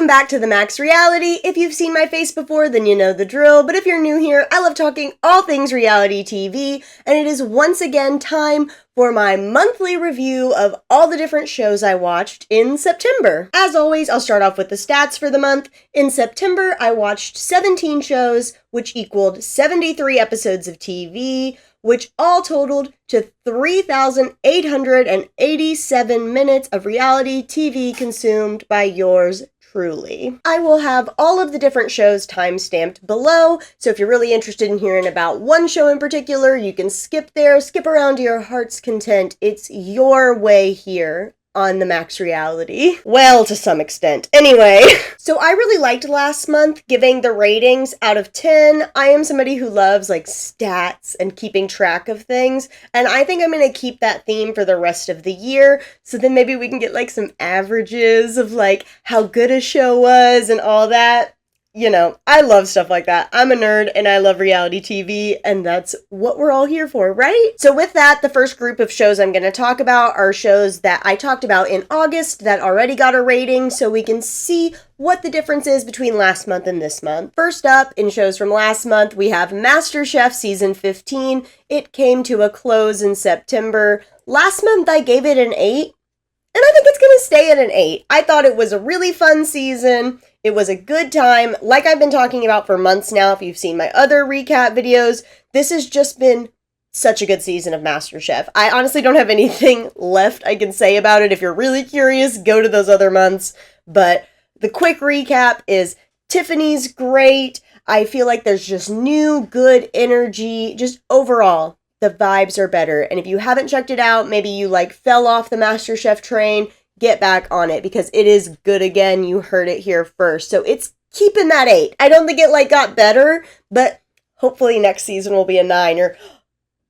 Welcome back to the Max Reality. If you've seen my face before, then you know the drill, but if you're new here, I love talking all things reality TV, and it is once again time for my monthly review of all the different shows I watched in September. As always, I'll start off with the stats for the month. In September, I watched 17 shows, which equaled 73 episodes of TV, which all totaled to 3,887 minutes of reality TV consumed by yours truly. I will have all of the different shows time-stamped below, so if you're really interested in hearing about one show in particular, you can skip there, skip around to your heart's content. It's your way here on the Max Reality. Well, to some extent. Anyway, so I really liked last month giving the ratings out of 10. I am somebody who loves like stats and keeping track of things, and I think I'm going to keep that theme for the rest of the year, so then maybe we can get like some averages of like how good a show was and all that. You know, I love stuff like that. I'm a nerd and I love reality TV, and that's what we're all here for, right? So with that, the first group of shows I'm going to talk about are shows that I talked about in August that already got a rating, so we can see what the difference is between last month and this month. First up, in shows from last month, we have MasterChef Season 15. It came to a close in September. Last month, I gave it an 8, and I think it's going to stay at an 8. I thought it was a really fun season. It was a good time. Like I've been talking about for months now, if you've seen my other recap videos, this has just been such a good season of MasterChef. I honestly don't have anything left I can say about it. If you're really curious, go to those other months. But the quick recap is Tiffany's great. I feel like there's just new, good energy. Just overall, the vibes are better. And if you haven't checked it out, maybe you like fell off the MasterChef train, get back on it because it is good again. You heard it here first. So it's keeping that 8. I don't think it like got better, but hopefully next season will be a 9 or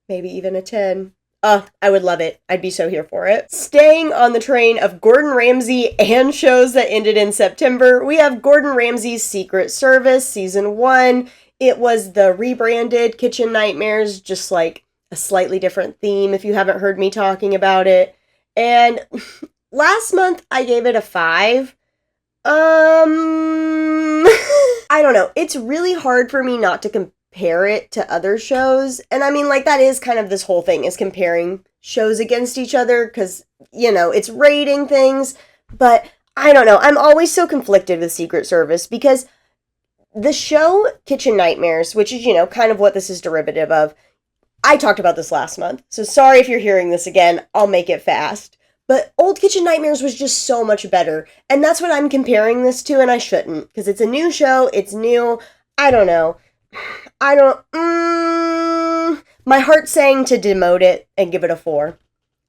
maybe even a 10. I would love it. I'd be so here for it. Staying on the train of Gordon Ramsay and shows that ended in September, we have Gordon Ramsay's Secret Service Season 1. It was the rebranded Kitchen Nightmares, just like a slightly different theme if you haven't heard me talking about it. And last month, I gave it a 5. I don't know. It's really hard for me not to compare it to other shows. And I mean, like, that is kind of this whole thing, is comparing shows against each other, because, you know, it's rating things. But I don't know. I'm always so conflicted with Secret Service, because the show Kitchen Nightmares, which is, you know, kind of what this is derivative of, I talked about this last month. So sorry if you're hearing this again. I'll make it fast. But Old Kitchen Nightmares was just so much better. And that's what I'm comparing this to, and I shouldn't. Because it's a new show, it's new. I don't know. My heart's saying to demote it and give it a 4.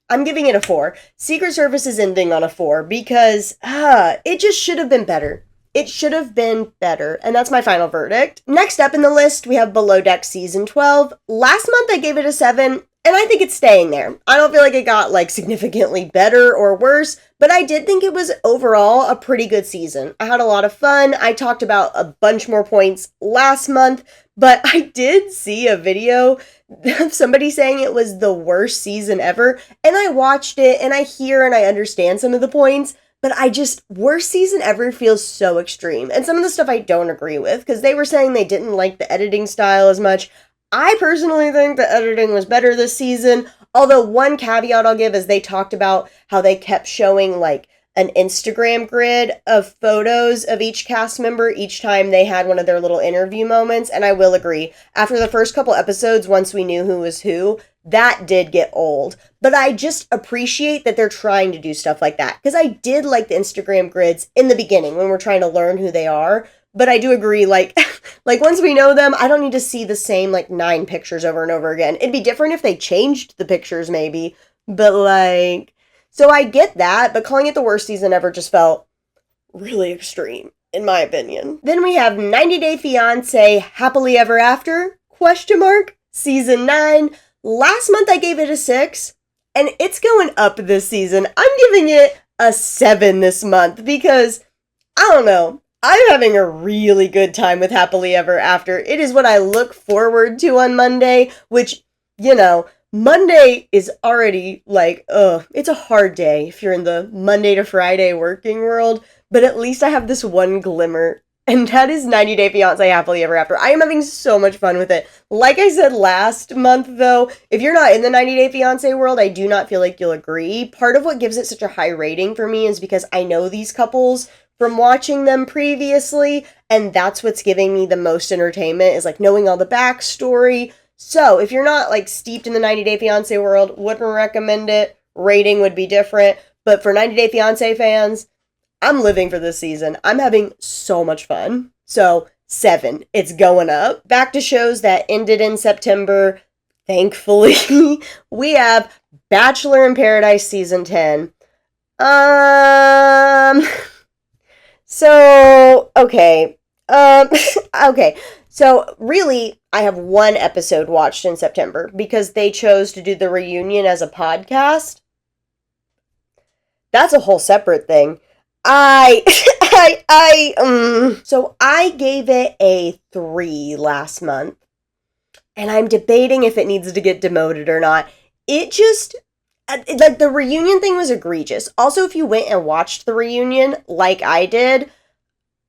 I'm giving it a 4. Secret Service is ending on a 4 because, it just should have been better. It should have been better. And that's my final verdict. Next up in the list, we have Below Deck Season 12. Last month I gave it a 7. And I think it's staying there. I don't feel like it got, like, significantly better or worse, but I did think it was overall a pretty good season. I had a lot of fun. I talked about a bunch more points last month, but I did see a video of somebody saying it was the worst season ever, and I watched it, and I hear and I understand some of the points, but worst season ever feels so extreme. And some of the stuff I don't agree with, because they were saying they didn't like the editing style as much. I personally think the editing was better this season, although one caveat I'll give is they talked about how they kept showing like an Instagram grid of photos of each cast member each time they had one of their little interview moments, and I will agree. After the first couple episodes, once we knew who was who, that did get old. But I just appreciate that they're trying to do stuff like that, because I did like the Instagram grids in the beginning when we're trying to learn who they are. But I do agree, like once we know them, I don't need to see the same, 9 pictures over and over again. It'd be different if they changed the pictures, maybe. But, so I get that, but calling it the worst season ever just felt really extreme, in my opinion. Then we have 90 Day Fiancé Happily Ever After, ? Season 9. Last month I gave it a 6, and it's going up this season. I'm giving it a 7 this month, because, I don't know. I'm having a really good time with Happily Ever After. It is what I look forward to on Monday, which, you know, Monday is already it's a hard day if you're in the Monday to Friday working world. but at least I have this one glimmer, and that is 90 Day Fiancé Happily Ever After. I am having so much fun with it. Like I said last month, though, if you're not in the 90 Day Fiancé world, I do not feel like you'll agree. Part of what gives it such a high rating for me is because I know these couples from watching them previously, and that's what's giving me the most entertainment, is like knowing all the backstory. So if you're not like steeped in the 90 Day Fiancé world, wouldn't recommend it. Rating would be different. But for 90 Day Fiancé fans, I'm living for this season. I'm having so much fun. So 7, it's going up. Back to shows that ended in September. Thankfully, we have Bachelor in Paradise season 10. So, okay. Okay. So, really, I have one episode watched in September because they chose to do the reunion as a podcast. That's a whole separate thing. So I gave it a 3 last month, and I'm debating if it needs to get demoted or not. It just, like, the reunion thing was egregious. Also, if you went and watched the reunion, like I did,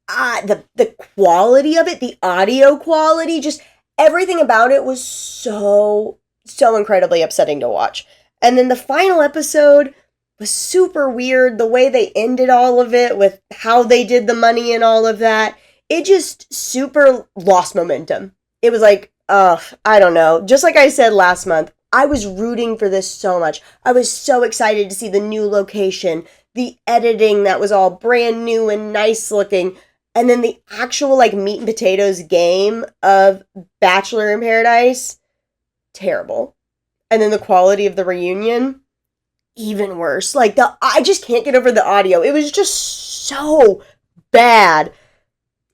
the quality of it, the audio quality, just everything about it was so incredibly upsetting to watch. And then the final episode was super weird, the way they ended all of it with how they did the money and all of that. It just super lost momentum. It was like, I don't know. Just like I said last month, I was rooting for this so much. I was so excited to see the new location, the editing that was all brand new and nice looking, and then the actual like meat and potatoes game of Bachelor in Paradise, terrible. And then the quality of the reunion, even worse. Like, I just can't get over the audio. It was just so bad.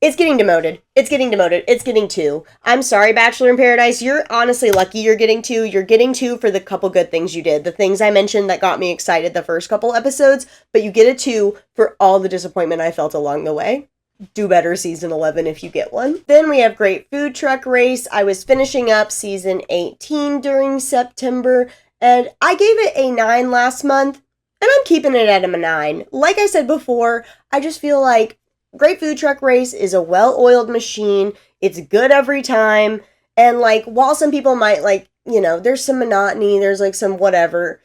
It's getting demoted. It's getting demoted. It's getting 2. I'm sorry, Bachelor in Paradise. You're honestly lucky you're getting 2. You're getting 2 for the couple good things you did. The things I mentioned that got me excited the first couple episodes, but you get a 2 for all the disappointment I felt along the way. Do better season 11 if you get one. Then we have Great Food Truck Race. I was finishing up season 18 during September, and I gave it a 9 last month, and I'm keeping it at a 9. Like I said before, I just feel like Great Food Truck Race is a well-oiled machine. It's good every time. And like, while some people might like, there's some monotony, there's like some whatever,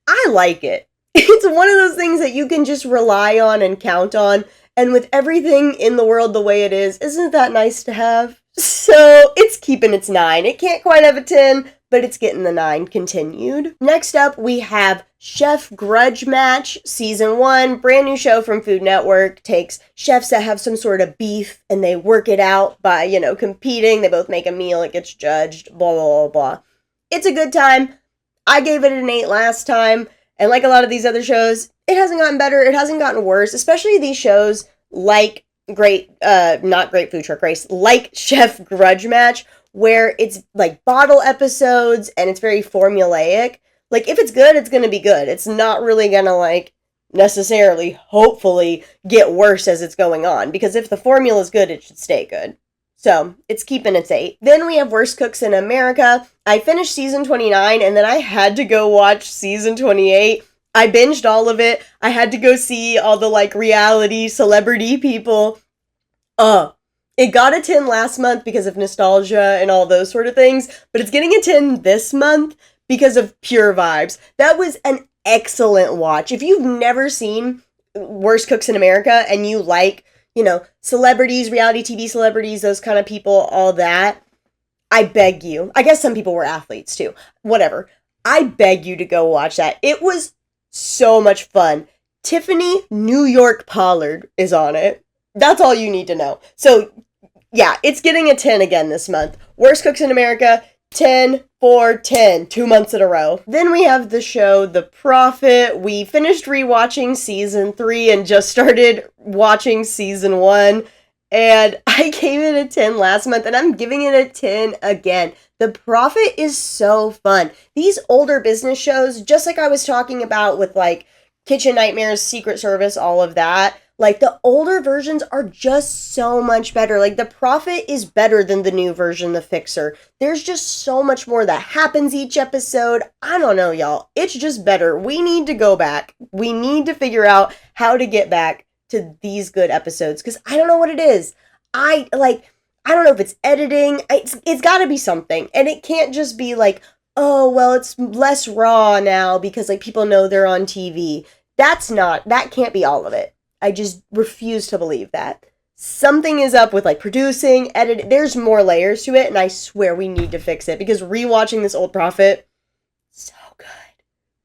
I like it. It's one of those things that you can just rely on and count on. And with everything in the world the way it is, isn't that nice to have? So it's keeping its 9. It can't quite have a 10, but it's getting the 9 continued. Next up, we have Chef Grudge Match, Season 1, brand new show from Food Network. Takes chefs that have some sort of beef, and they work it out by, competing. They both make a meal, it gets judged, blah, blah, blah, blah. It's a good time. I gave it an 8 last time, and like a lot of these other shows, it hasn't gotten better, it hasn't gotten worse, especially these shows like not Great Food Truck Race, like Chef Grudge Match, where it's like bottle episodes and it's very formulaic. Like, if it's good, it's going to be good. It's not really going to like necessarily, hopefully, get worse as it's going on, because if the formula is good, it should stay good. So, it's keeping its 8. Then we have Worst Cooks in America. I finished season 29, and then I had to go watch season 28. I binged all of it. I had to go see all the, like, reality celebrity people. It got a 10 last month because of nostalgia and all those sort of things, but it's getting a 10 this month because of pure vibes. That was an excellent watch. If you've never seen Worst Cooks in America and you like, celebrities, reality TV celebrities, those kind of people, all that, I beg you. I guess some people were athletes too. Whatever. I beg you to go watch that. It was so much fun. Tiffany New York Pollard is on it. That's all you need to know. So, yeah, it's getting a 10 again this month. Worst Cooks in America, 10 for 10, 2 months in a row. Then we have the show The Prophet. We finished rewatching season 3 and just started watching season 1. And I gave it a 10 last month, and I'm giving it a 10 again. The Prophet is so fun. These older business shows, just like I was talking about with like Kitchen Nightmares, Secret Service, all of that, like the older versions are just so much better. Like The Prophet is better than the new version, The Fixer. There's just so much more that happens each episode. I don't know, y'all. It's just better. We need to go back. We need to figure out how to get back to these good episodes, because I don't know what it is. I don't know if it's editing. It's got to be something. And it can't just be like, oh, well, it's less raw now because like people know they're on TV. That can't be all of it. I just refuse to believe that. Something is up with like producing, editing. There's more layers to it, and I swear we need to fix it, because rewatching this Old Prophet, so good.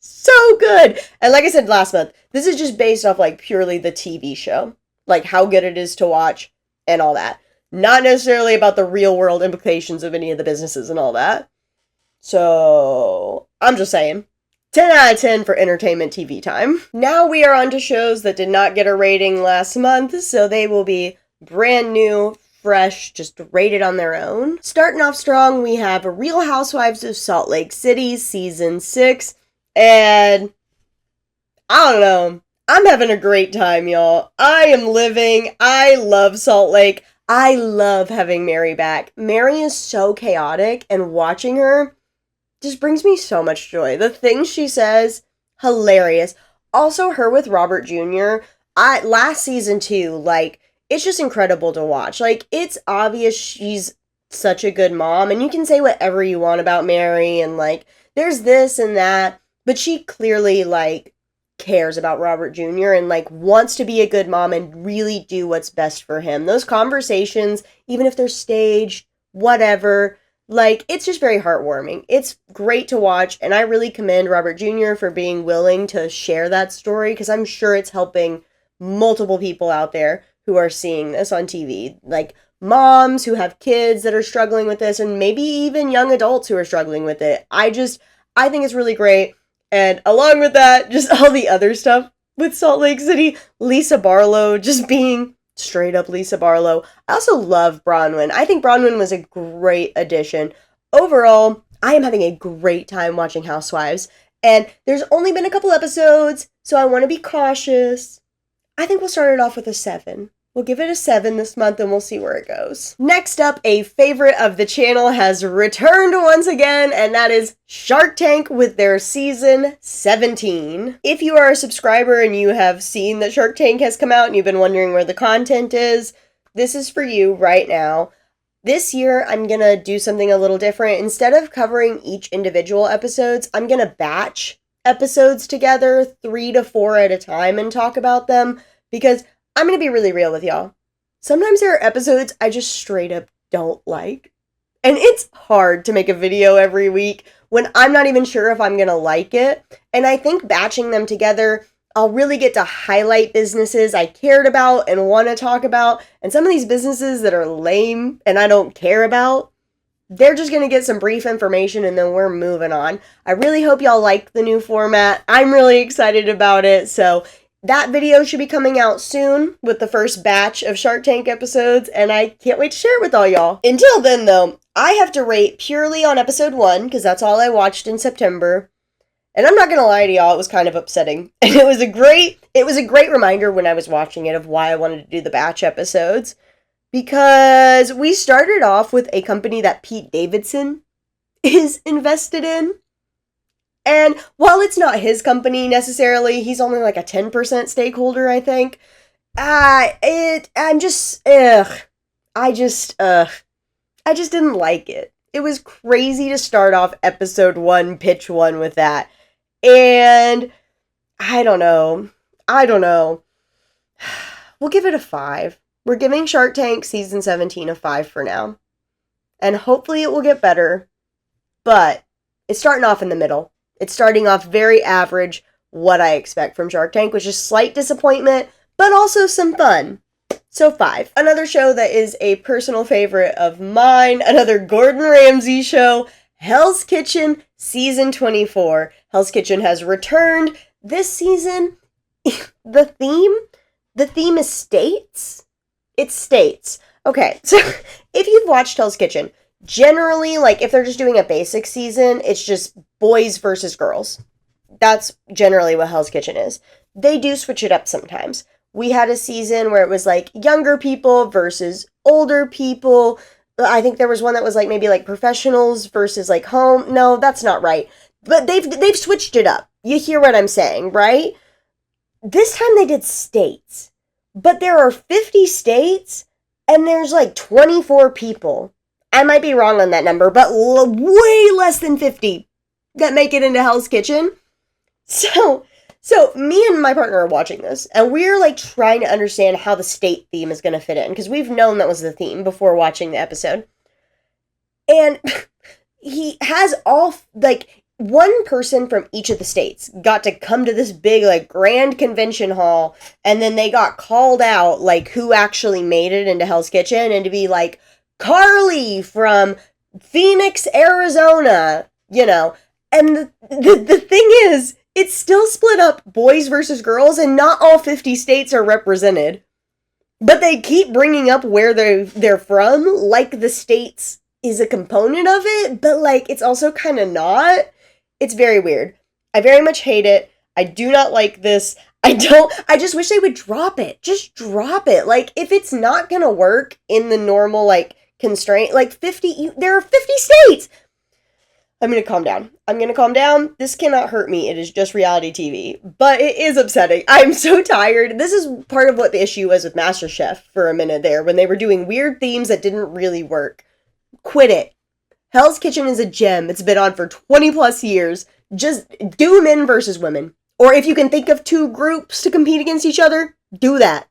So good. And like I said last month, this is just based off like purely the TV show, like how good it is to watch and all that. Not necessarily about the real world implications of any of the businesses and all that. So I'm just saying, 10 out of 10 for entertainment TV time. Now we are on to shows that did not get a rating last month, so they will be brand new, fresh, just rated on their own. Starting off strong, we have Real Housewives of Salt Lake City, Season 6, and I don't know, I'm having a great time, y'all. I am living. I love Salt Lake. I love having Mary back. Mary is so chaotic, and watching her just brings me so much joy. The things she says, hilarious. Also, her with Robert Jr., last season too, like, it's just incredible to watch. Like, it's obvious she's such a good mom, and you can say whatever you want about Mary, and like, there's this and that, but she clearly, like, cares about Robert Jr. and like wants to be a good mom and really do what's best for him. Those conversations, even if they're staged, whatever, like, it's just very heartwarming. It's great to watch, and I really commend Robert Jr. for being willing to share that story, because I'm sure it's helping multiple people out there who are seeing this on TV, like moms who have kids that are struggling with this, and maybe even young adults who are struggling with it. I think it's really great. And along with that, just all the other stuff with Salt Lake City, Lisa Barlow just being straight up Lisa Barlow. I also love Bronwyn. I think Bronwyn was a great addition. Overall, I am having a great time watching Housewives, and there's only been a couple episodes, so I want to be cautious. I think we'll start it off with a 7. We'll give it a 7 this month, and we'll see where it goes. Next up, a favorite of the channel has returned once again, and that is Shark Tank with their season 17. If you are a subscriber and you have seen that Shark Tank has come out and you've been wondering where the content is, this is for you right now. This year, I'm gonna do something a little different. Instead of covering each individual episodes, I'm gonna batch episodes together, 3 to 4 at a time, and talk about them, because I'm going to be really real with y'all. Sometimes there are episodes I just straight up don't like. And it's hard to make a video every week when I'm not even sure if I'm going to like it. And I think batching them together, I'll really get to highlight businesses I cared about and want to talk about. And some of these businesses that are lame and I don't care about, they're just going to get some brief information and then we're moving on. I really hope y'all like the new format. I'm really excited about it. So that video should be coming out soon with the first batch of Shark Tank episodes, and I can't wait to share it with all y'all. Until then, though, I have to rate purely on episode 1, because that's all I watched in September. And I'm not gonna lie to y'all, it was kind of upsetting. And it was a great reminder when I was watching it of why I wanted to do the batch episodes. Because we started off with a company that Pete Davidson is invested in. And while it's not his company necessarily, he's only like a 10% stakeholder, I think. I just didn't like it. It was crazy to start off episode 1, pitch 1 with that. And I don't know. We'll give it a 5. We're giving Shark Tank season 17 a 5 for now. And hopefully it will get better. But it's starting off in the middle. It's starting off very average, what I expect from Shark Tank, which is slight disappointment, but also some fun. So 5. Another show that is a personal favorite of mine, another Gordon Ramsay show, Hell's Kitchen, season 24. Hell's Kitchen has returned this season. The theme is states? It's states. Okay, so if you've watched Hell's Kitchen, generally, like, if they're just doing a basic season, it's just boys versus girls. That's generally what Hell's Kitchen is. They do switch it up sometimes. We had a season where it was, like, younger people versus older people. I think there was one that was, like, maybe, like, professionals versus, like, home. No, that's not right. But they've switched it up. You hear what I'm saying, right? This time they did states. But there are 50 states, and there's like 24 people. I might be wrong on that number, but way less than 50 that make it into Hell's Kitchen. So me and my partner are watching this, and we're like trying to understand how the state theme is going to fit in, because we've known that was the theme before watching the episode. And he has all, like, one person from each of the states got to come to this big, like, grand convention hall, and then they got called out, like, who actually made it into Hell's Kitchen, and to be like, Carly from Phoenix, Arizona, you know. And the thing is, it's still split up boys versus girls, and not all 50 states are represented. But they keep bringing up where they're from, like the states is a component of it, but, like, it's also kind of not. It's very weird. I very much hate it. I do not like this. I just wish they would drop it. Just drop it. Like, if it's not gonna work in the normal, like, constraint, like, there are 50 states! I'm gonna calm down. This cannot hurt me. It is just reality TV. But it is upsetting. I'm so tired. This is part of what the issue was with MasterChef for a minute there, when they were doing weird themes that didn't really work. Quit it. Hell's Kitchen is a gem. It's been on for 20 plus years. Just do men versus women. Or if you can think of two groups to compete against each other, do that.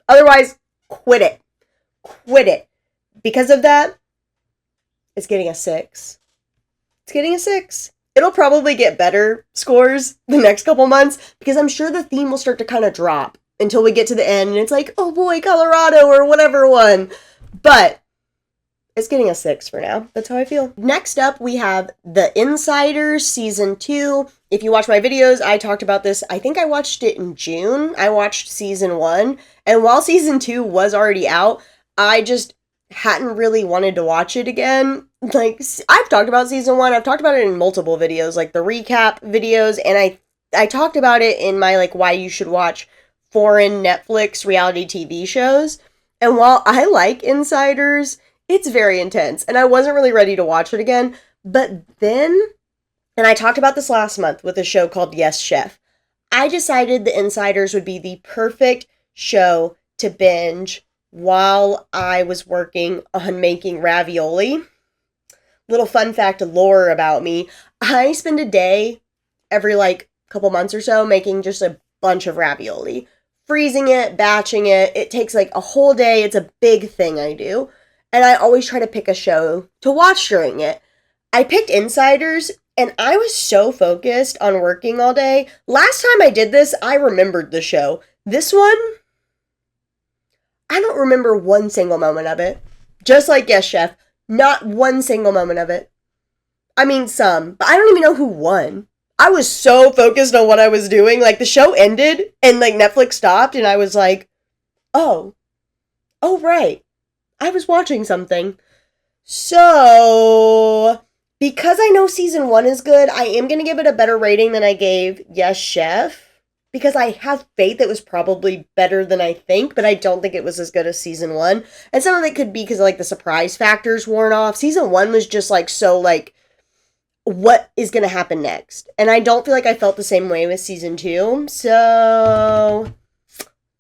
Otherwise, quit it. Quit it. Because of that, it's getting a 6. It's getting a 6. It'll probably get better scores the next couple months, because I'm sure the theme will start to kind of drop until we get to the end, and it's like, oh boy, Colorado, or whatever one. But it's getting a 6 for now. That's how I feel. Next up, we have The Insiders Season 2. If you watch my videos, I talked about this. I think I watched it in June. I watched Season 1. And while Season 2 was already out, I just hadn't really wanted to watch it again. Like, I've talked about Season 1. I've talked about it in multiple videos, like the recap videos. And I talked about it in my, like, why you should watch foreign Netflix reality TV shows. And while I like Insiders, it's very intense, and I wasn't really ready to watch it again, but then, and I talked about this last month with a show called Yes Chef, I decided The Insiders would be the perfect show to binge while I was working on making ravioli. Little fun fact lore about me, I spend a day every, like, couple months or so making just a bunch of ravioli. Freezing it, batching it, it takes, like, a whole day. It's a big thing I do. And I always try to pick a show to watch during it. I picked Insiders, and I was so focused on working all day. Last time I did this, I remembered the show. This one, I don't remember one single moment of it. Just like Yes Chef, not one single moment of it. I mean, some, but I don't even know who won. I was so focused on what I was doing. Like, the show ended, and, like, Netflix stopped, and I was like, oh, right. I was watching something. So, because I know Season 1 is good, I am going to give it a better rating than I gave Yes Chef. Because I have faith it was probably better than I think, but I don't think it was as good as Season 1. And some of it could be because, like, the surprise factors worn off. Season 1 was just, like, so, like, what is going to happen next? And I don't feel like I felt the same way with Season 2. So,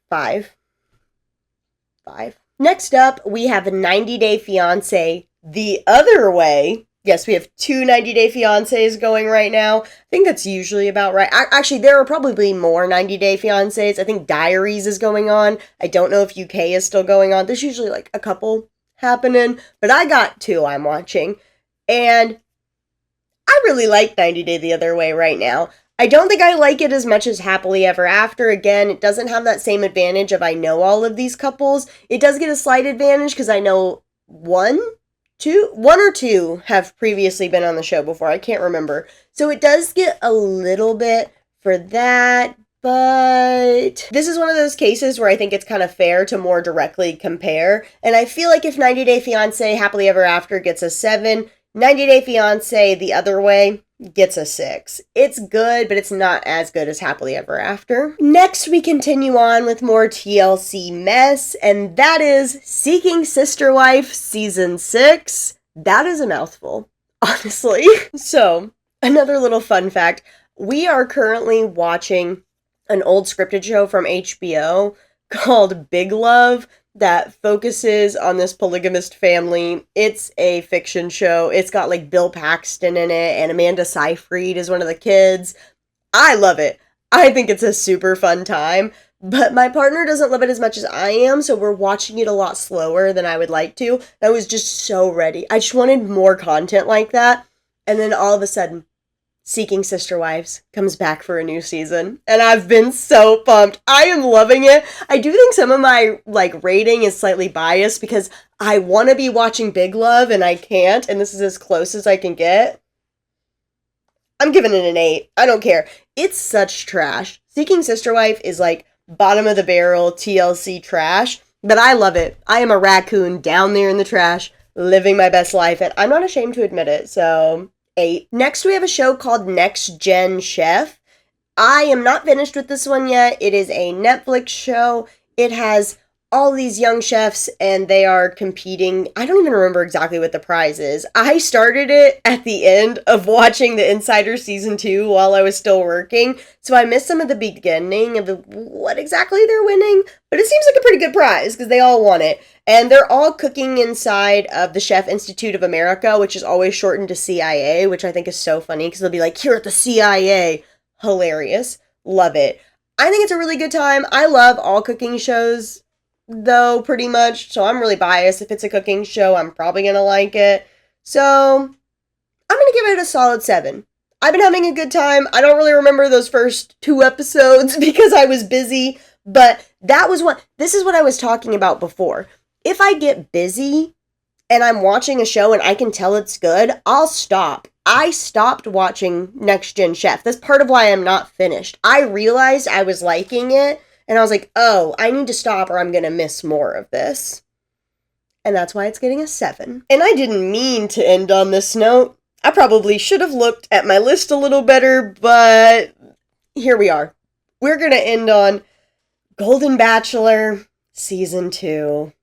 5. Next up, we have a 90 Day Fiancé the other way. Yes, we have 2 90 Day Fiancés going right now. I think that's usually about right. Actually, there are probably more 90 Day Fiancés. I think Diaries is going on. I don't know if UK is still going on. There's usually, like, a couple happening. But I got 2 I'm watching. And I really like 90 Day the other way right now. I don't think I like it as much as Happily Ever After. Again, it doesn't have that same advantage of I know all of these couples. It does get a slight advantage because I know one or two have previously been on the show before. I can't remember. So it does get a little bit for that, but this is one of those cases where I think it's kind of fair to more directly compare. And I feel like if 90 Day Fiancé Happily Ever After gets a 7, 90 Day Fiancé the other way gets a 6. It's good, but it's not as good as Happily Ever After. Next, we continue on with more TLC mess, and that is Seeking Sister Wife Season 6. That is a mouthful, honestly. So, another little fun fact. We are currently watching an old scripted show from HBO called Big Love that focuses on this polygamist family. It's a fiction show. It's got like Bill Paxton in it, and Amanda Seyfried is one of the kids. I love it. I think it's a super fun time, but my partner doesn't love it as much as I am, so we're watching it a lot slower than I would like to. I was just so ready. I just wanted more content like that, and then all of a sudden, Seeking Sister Wives comes back for a new season, and I've been so pumped. I am loving it. I do think some of my, rating is slightly biased because I want to be watching Big Love, and I can't, and this is as close as I can get. I'm giving it an 8. I don't care. It's such trash. Seeking Sister Wife is, bottom of the barrel TLC trash, but I love it. I am a raccoon down there in the trash, living my best life, and I'm not ashamed to admit it, so 8. Next, we have a show called Next Gen Chef. I am not finished with this one yet. It is a Netflix show. It has all these young chefs, and they are competing. I don't even remember exactly what the prize is. I started it at the end of watching The Insider Season 2 while I was still working, so I missed some of the beginning of what exactly they're winning, but it seems like a pretty good prize because they all won it. And they're all cooking inside of the Chef Institute of America, which is always shortened to CIA, which I think is so funny because they'll be like, here at the CIA. Hilarious. Love it. I think it's a really good time. I love all cooking shows, though, pretty much. So I'm really biased. If it's a cooking show, I'm probably going to like it. So I'm going to give it a solid 7. I've been having a good time. I don't really remember those first 2 episodes because I was busy, but this is what I was talking about before. If I get busy and I'm watching a show and I can tell it's good, I'll stop. I stopped watching Next Gen Chef. That's part of why I'm not finished. I realized I was liking it, and I was like, oh, I need to stop or I'm going to miss more of this. And that's why it's getting a 7. And I didn't mean to end on this note. I probably should have looked at my list a little better, but here we are. We're going to end on Golden Bachelor Season 2.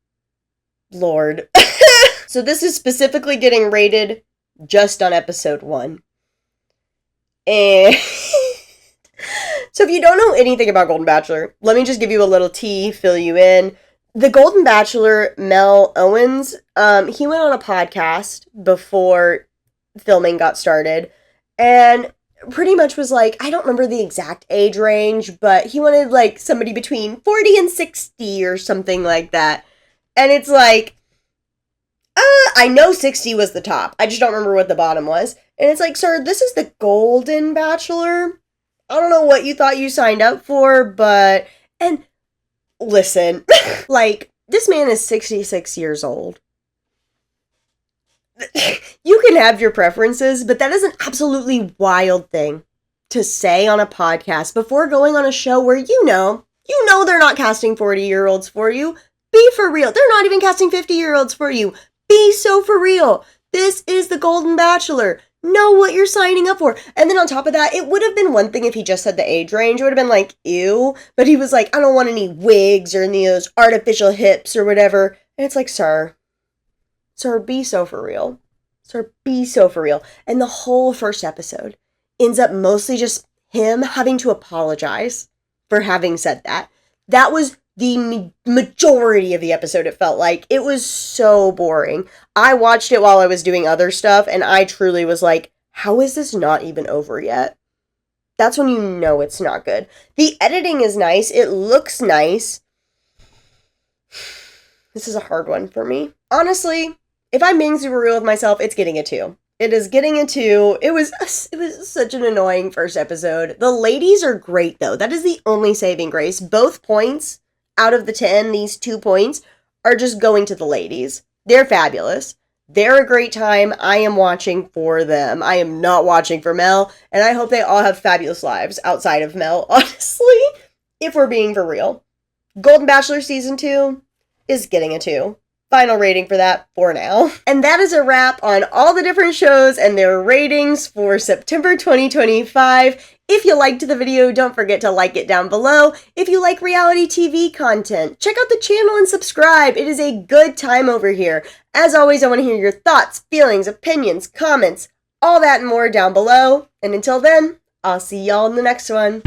Lord. So this is specifically getting rated just on episode 1. And so if you don't know anything about Golden Bachelor, let me just give you a little tea, fill you in. The Golden Bachelor, Mel Owens, he went on a podcast before filming got started, and pretty much was like, I don't remember the exact age range, but he wanted somebody between 40 and 60 or something like that. And it's like, I know 60 was the top. I just don't remember what the bottom was. And it's like, sir, this is the Golden Bachelor. I don't know what you thought you signed up for, but... And listen, this man is 66 years old. You can have your preferences, but that is an absolutely wild thing to say on a podcast before going on a show where you know they're not casting 40-year-olds for you. Be for real. They're not even casting 50-year-olds for you. Be so for real. This is the Golden Bachelor. Know what you're signing up for. And then on top of that, it would have been one thing if he just said the age range. It would have been like, ew. But he was like, I don't want any wigs or any of those artificial hips or whatever. And it's like, sir, be so for real. Sir, be so for real. And the whole first episode ends up mostly just him having to apologize for having said that. That was the majority of the episode, it felt like. It was so boring. I watched it while I was doing other stuff, and I truly was like, how is this not even over yet? That's when you know it's not good. The editing is nice. It looks nice. This is a hard one for me. Honestly, if I'm being super real with myself, it's getting a 2. It is getting a 2. It was such an annoying first episode. The ladies are great, though. That is the only saving grace. Both points out of the 10, these 2 points, are just going to the ladies. They're fabulous. They're a great time. I am watching for them. I am not watching for Mel, and I hope they all have fabulous lives outside of Mel, honestly, if we're being for real. Golden Bachelor Season 2 is getting a 2. Final rating for that for now. And that is a wrap on all the different shows and their ratings for September 2025. If you liked the video, don't forget to like it down below. If you like reality TV content, check out the channel and subscribe. It is a good time over here. As always, I want to hear your thoughts, feelings, opinions, comments, all that and more down below. And until then, I'll see y'all in the next one.